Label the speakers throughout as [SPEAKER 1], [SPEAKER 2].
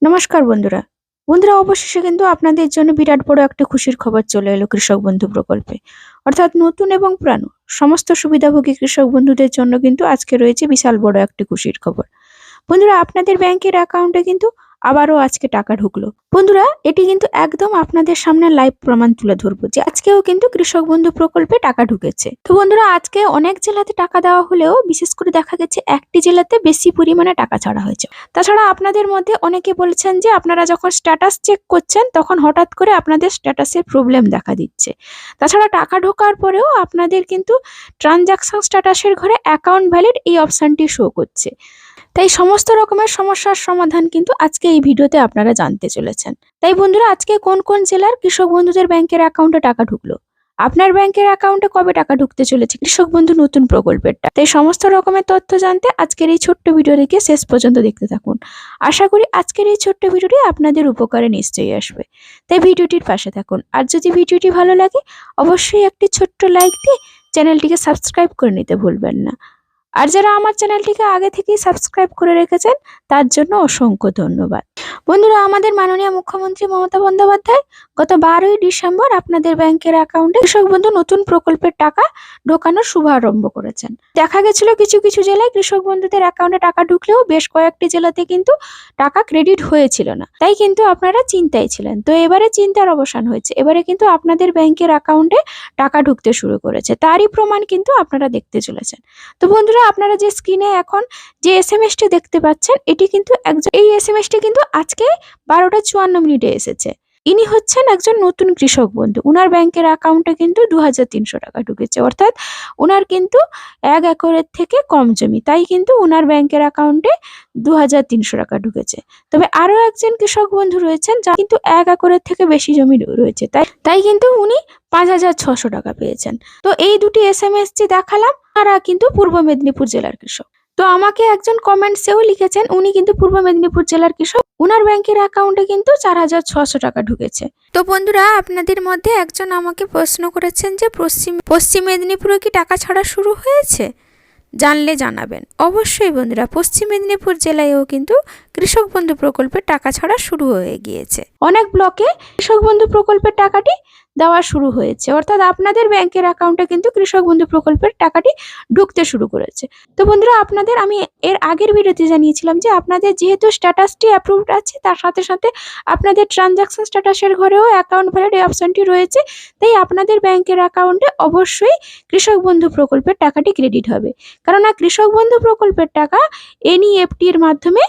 [SPEAKER 1] নমস্কার বন্ধুরা। অবশেষে কিন্তু আপনাদের জন্য বিরাট বড় একটা খুশির খবর চলে এলো কৃষক বন্ধু প্রকল্পে। অর্থাৎ নতুন এবং পুরানো সমস্ত সুবিধাভোগী কৃষক বন্ধুদের জন্য কিন্তু আজকে রয়েছে বিশাল বড় একটা খুশির খবর। বন্ধুরা, আপনাদের ব্যাংকের অ্যাকাউন্টে কিন্তু আবারও আজকে টাকা ঢুকলো। বন্ধুরা, এটি কিন্তু একদম আপনাদের সামনে লাইভ প্রমাণ তুলে ধরবো যে আজকেও কিন্তু কৃষক বন্ধু প্রকল্পে টাকা ঢুকেছে। তো বন্ধুরা, আজকে অনেক জেলাতে টাকা দেওয়া হলেও বিশেষ করে দেখা গেছে একটি জেলাতে বেশি পরিমাণে টাকা ছাড়া হয়েছে। তাছাড়া আপনাদের মধ্যে অনেকে বলছেন যে আপনারা যখন স্ট্যাটাস চেক করছেন তখন হঠাৎ করে আপনাদের স্ট্যাটাসের প্রবলেম দেখা দিচ্ছে। তাছাড়া টাকা ঢোকার পরেও আপনাদের কিন্তু ট্রানজাকশন স্ট্যাটাসের ঘরে অ্যাকাউন্ট ভ্যালিড এই অপশনটি শো করছে। তাই সমস্ত রকমের সমস্যার সমাধান কিন্তু আজকে এই ভিডিওতে আপনারা জানতে চলেছেন। তাই বন্ধুরা, আজকে কোন কোন জেলার কৃষক বন্ধুদের ব্যাংকের অ্যাকাউন্টে টাকা ঢুকলো, আপনার ব্যাংকের অ্যাকাউন্টে কবে টাকা ঢুকতে চলেছে কৃষক বন্ধু নতুন প্রকল্পেরটা, তাই সমস্ত রকমের তথ্য জানতে আজকের এই ছোট্ট ভিডিওটিকে শেষ পর্যন্ত দেখতে থাকুন। আশা করি আজকের এই ছোট্ট ভিডিওটি আপনাদের উপকারে নিশ্চয়ই আসবে, তাই ভিডিওটির পাশে থাকুন। আর যদি ভিডিওটি ভালো লাগে অবশ্যই একটি ছোট্ট লাইক দিয়ে চ্যানেলটিকে সাবস্ক্রাইব করে নিতে ভুলবেন না। আর যারা আমার চ্যানেলটিকে আগে থেকেই সাবস্ক্রাইব করে রেখেছেন তার জন্য অসংখ্য ধন্যবাদ। বন্ধুরা, আমাদের মাননীয় মুখ্যমন্ত্রী মমতা বন্দ্যোপাধ্যায় গত 12ই ডিসেম্বর আপনাদের ব্যাংকের অ্যাকাউন্টে কৃষক বন্ধু নতুন প্রকল্পের টাকা ঢোকানোর শুভারম্ভ করেছেন। দেখা গেছিল কিছু কিছু জেলায় কৃষক বন্ধুদের অ্যাকাউন্টে টাকা ঢুকলেও বেশ কয়েকটি জেলাতে কিন্তু টাকা ক্রেডিট হয়েছিল না, তাই কিন্তু আপনারা চিন্তায় ছিলেন। তো এবারে চিন্তার অবসান হয়েছে, এবারে কিন্তু আপনাদের ব্যাংকের অ্যাকাউন্টে টাকা ঢুকতে শুরু করেছে, তারই প্রমাণ কিন্তু আপনারা দেখতে চলেছেন। তো বন্ধুরা, আপনারা যে স্ক্রিনে এখন যে এসএমএসটি দেখতে পাচ্ছেন এটি কিন্তু এই এসএমএসটি কিন্তু আজকে 12টা 54 মিনিটে এসেছে। ইনি হচ্ছেন একজন নতুন কৃষক বন্ধু। উনার ব্যাংকের অ্যাকাউন্টে কিন্তু 2300 টাকা ঢুকেছে, অর্থাৎ উনার কিন্তু 1 একরের থেকে কম জমি, তাই কিন্তু উনার ব্যাংকের অ্যাকাউন্টে 2300 টাকা ঢুকেছে। তবে আরো একজন কৃষক বন্ধু রয়েছেন যার কিন্তু 1 একরের থেকে বেশি জমি রয়েছে, তাই কিন্তু উনি 5600 টাকা পেয়েছেন। তো এই দুটি এসএমএস যে দেখালাম তারা কিন্তু পূর্ব মেদিনীপুর জেলার কৃষক। তো আমাকে একজন কমেন্টসেও লিখেছেন উনি কিন্তু পূর্ব মেদিনীপুর জেলার কৃষক, উনার ব্যাংকের অ্যাকাউন্টে কিন্তু 4600 টাকা ঢুকেছে। তো বন্ধুরা, আপনাদের মধ্যে একজন আমাকে প্রশ্ন করেছেন যে পশ্চিম মেদিনীপুরে কি টাকা ছাড়া শুরু হয়েছে, জানলে জানাবেন। অবশ্যই বন্ধুরা, পশ্চিম মেদিনীপুর জেলায়ও কিন্তু কৃষক বন্ধু প্রকল্পের টাকা ছাড়া শুরু হয়ে গিয়েছে। অনেক ব্লকে কৃষক বন্ধু প্রকল্পের টাকাটি দেওয়া শুরু হয়েছে, অর্থাৎ আপনাদের ব্যাংকের অ্যাকাউন্টে কিন্তু কৃষক বন্ধু প্রকল্পের টাকাটি ঢুকতে শুরু করেছে। তো বন্ধুরা, আপনাদের আমি এর আগের ভিডিওতে জানিয়েছিলাম যে আপনাদের যেহেতু স্ট্যাটাসটি অ্যাপ্রুভড আছে তার সাথে সাথে আপনাদের ট্রানজাকশন স্ট্যাটাসের ঘরেও অ্যাকাউন্ট ভ্যালিড এই অপশনটি রয়েছে, তাই আপনাদের ব্যাংকের অ্যাকাউন্টে অবশ্যই কৃষক বন্ধু প্রকল্পের টাকাটি ক্রেডিট হবে। কেননা কৃষক বন্ধু প্রকল্পের টাকা এনইএফটি এর মাধ্যমে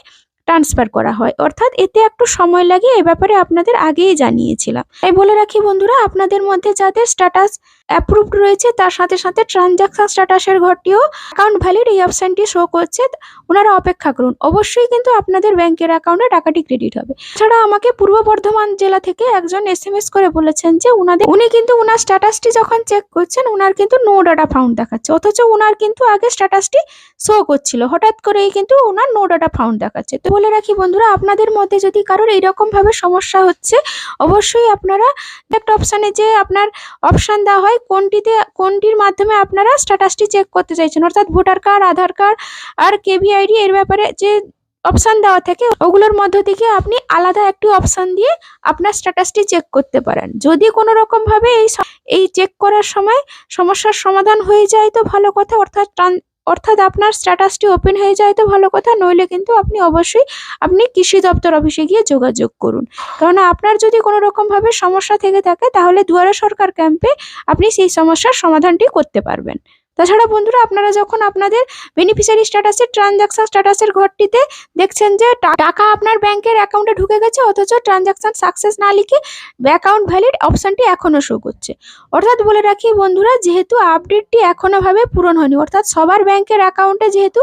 [SPEAKER 1] ট্রান্সফার করা হয়, অর্থাৎ এতে একটু সময় লাগে, এ ব্যাপারে আপনাদের আগেই জানিয়েছিলাম। তাই বলে রাখি বন্ধুরা, আপনাদের মধ্যে যাদের স্ট্যাটাস অ্যাপ্রুভড রয়েছে তার সাথে সাথে ট্রানজাকশন স্ট্যাটাসের ঘরটিও অ্যাকাউন্ট ভ্যালিড এই অপশনটি শো করছে, ওনারা অপেক্ষা করুন, অবশ্যই কিন্তু আপনাদের ব্যাংকের অ্যাকাউন্টে টাকাটি ক্রেডিট হবে। এছাড়া আমাকে পূর্ব বর্ধমান জেলা থেকে একজন এসএমএস করে বলেছেন যে উনি কিন্তু ওনার স্ট্যাটাসটি যখন চেক করছেন ওনার কিন্তু নো ডাটা ফাউন্ড দেখাচ্ছে, অথচ ওনার কিন্তু আগে স্ট্যাটাসটি শো করছিল, হঠাৎ করেই কিন্তু ওনার নো ডাটা ফাউন্ড দেখাচ্ছে। তো বলে রাখি বন্ধুরা, আপনাদের মধ্যে যদি কারোর এইরকম ভাবে সমস্যা হচ্ছে অবশ্যই আপনারা একটা অপশানে যে আপনার অপশান দেওয়া হয় কোনটির মাধ্যমে আপনারা স্ট্যাটাসটি চেক করতে চাইছেন, অর্থাৎ ভোটার কার্ড, আধার কার্ড আর কেভিআইডি এর ব্যাপারে যে অপশান দেওয়া থাকে ওগুলোর মধ্য থেকে আপনি আলাদা একটি অপশান দিয়ে আপনার স্ট্যাটাসটি চেক করতে পারেন। যদি কোনো রকম ভাবে এই চেক করার সময় সমস্যার সমাধান হয়ে যায় তো ভালো কথা, অর্থাৎ আপনার স্ট্যাটাসটি ওপেন হয়ে যায় তো ভালো কথা, নইলে কিন্তু অবশ্যই আপনি কৃষি দপ্তর অফিসে গিয়ে যোগাযোগ করুন। কারণ আপনার যদি কোনো রকম ভাবে সমস্যা থেকে থাকে তাহলে দুয়ারে সরকার ক্যাম্পে আপনি সেই সমস্যার সমাধানটি করতে পারবেন। তাছাড়া বন্ধুরা, আপনারা যখন আপনাদের বেনিফিশিয়ারি স্ট্যাটাসের ট্রানজাকশন স্ট্যাটাসের ঘরটিতে দেখছেন যে টাকা আপনার ব্যাংকের অ্যাকাউন্টে ঢুকে গেছে অথচ ট্রানজাকশন সাকসেস না লিখে অ্যাকাউন্ট ভ্যালিড অপশনটি এখনো শো করছে, অর্থাৎ বলে রাখি বন্ধুরা, যেহেতু আপডেটটি এখনো ভাবে পূরণ হয়নি, অর্থাৎ সবার ব্যাংকের অ্যাকাউন্টে যেহেতু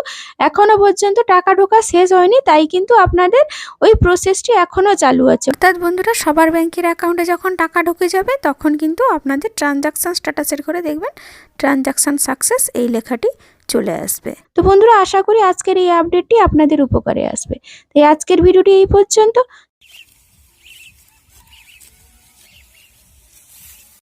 [SPEAKER 1] এখনো পর্যন্ত টাকা ঢোকা শেষ হয়নি, তাই কিন্তু আপনাদের ওই প্রসেসটি এখনো চালু আছে। অর্থাৎ বন্ধুরা, সবার ব্যাংকের অ্যাকাউন্টে যখন টাকা ঢুকে যাবে তখন কিন্তু আপনাদের ট্রানজাকশন স্ট্যাটাসের ঘরে দেখবেন ট্রানজাকশন সাকসেস এই লেখাটি চলে আসবে। তো বন্ধুরা, আশা করি আজকের এই আপডেটটি আপনাদের উপকারে আসবে। তাই আজকের ভিডিওটি এই পর্যন্ত।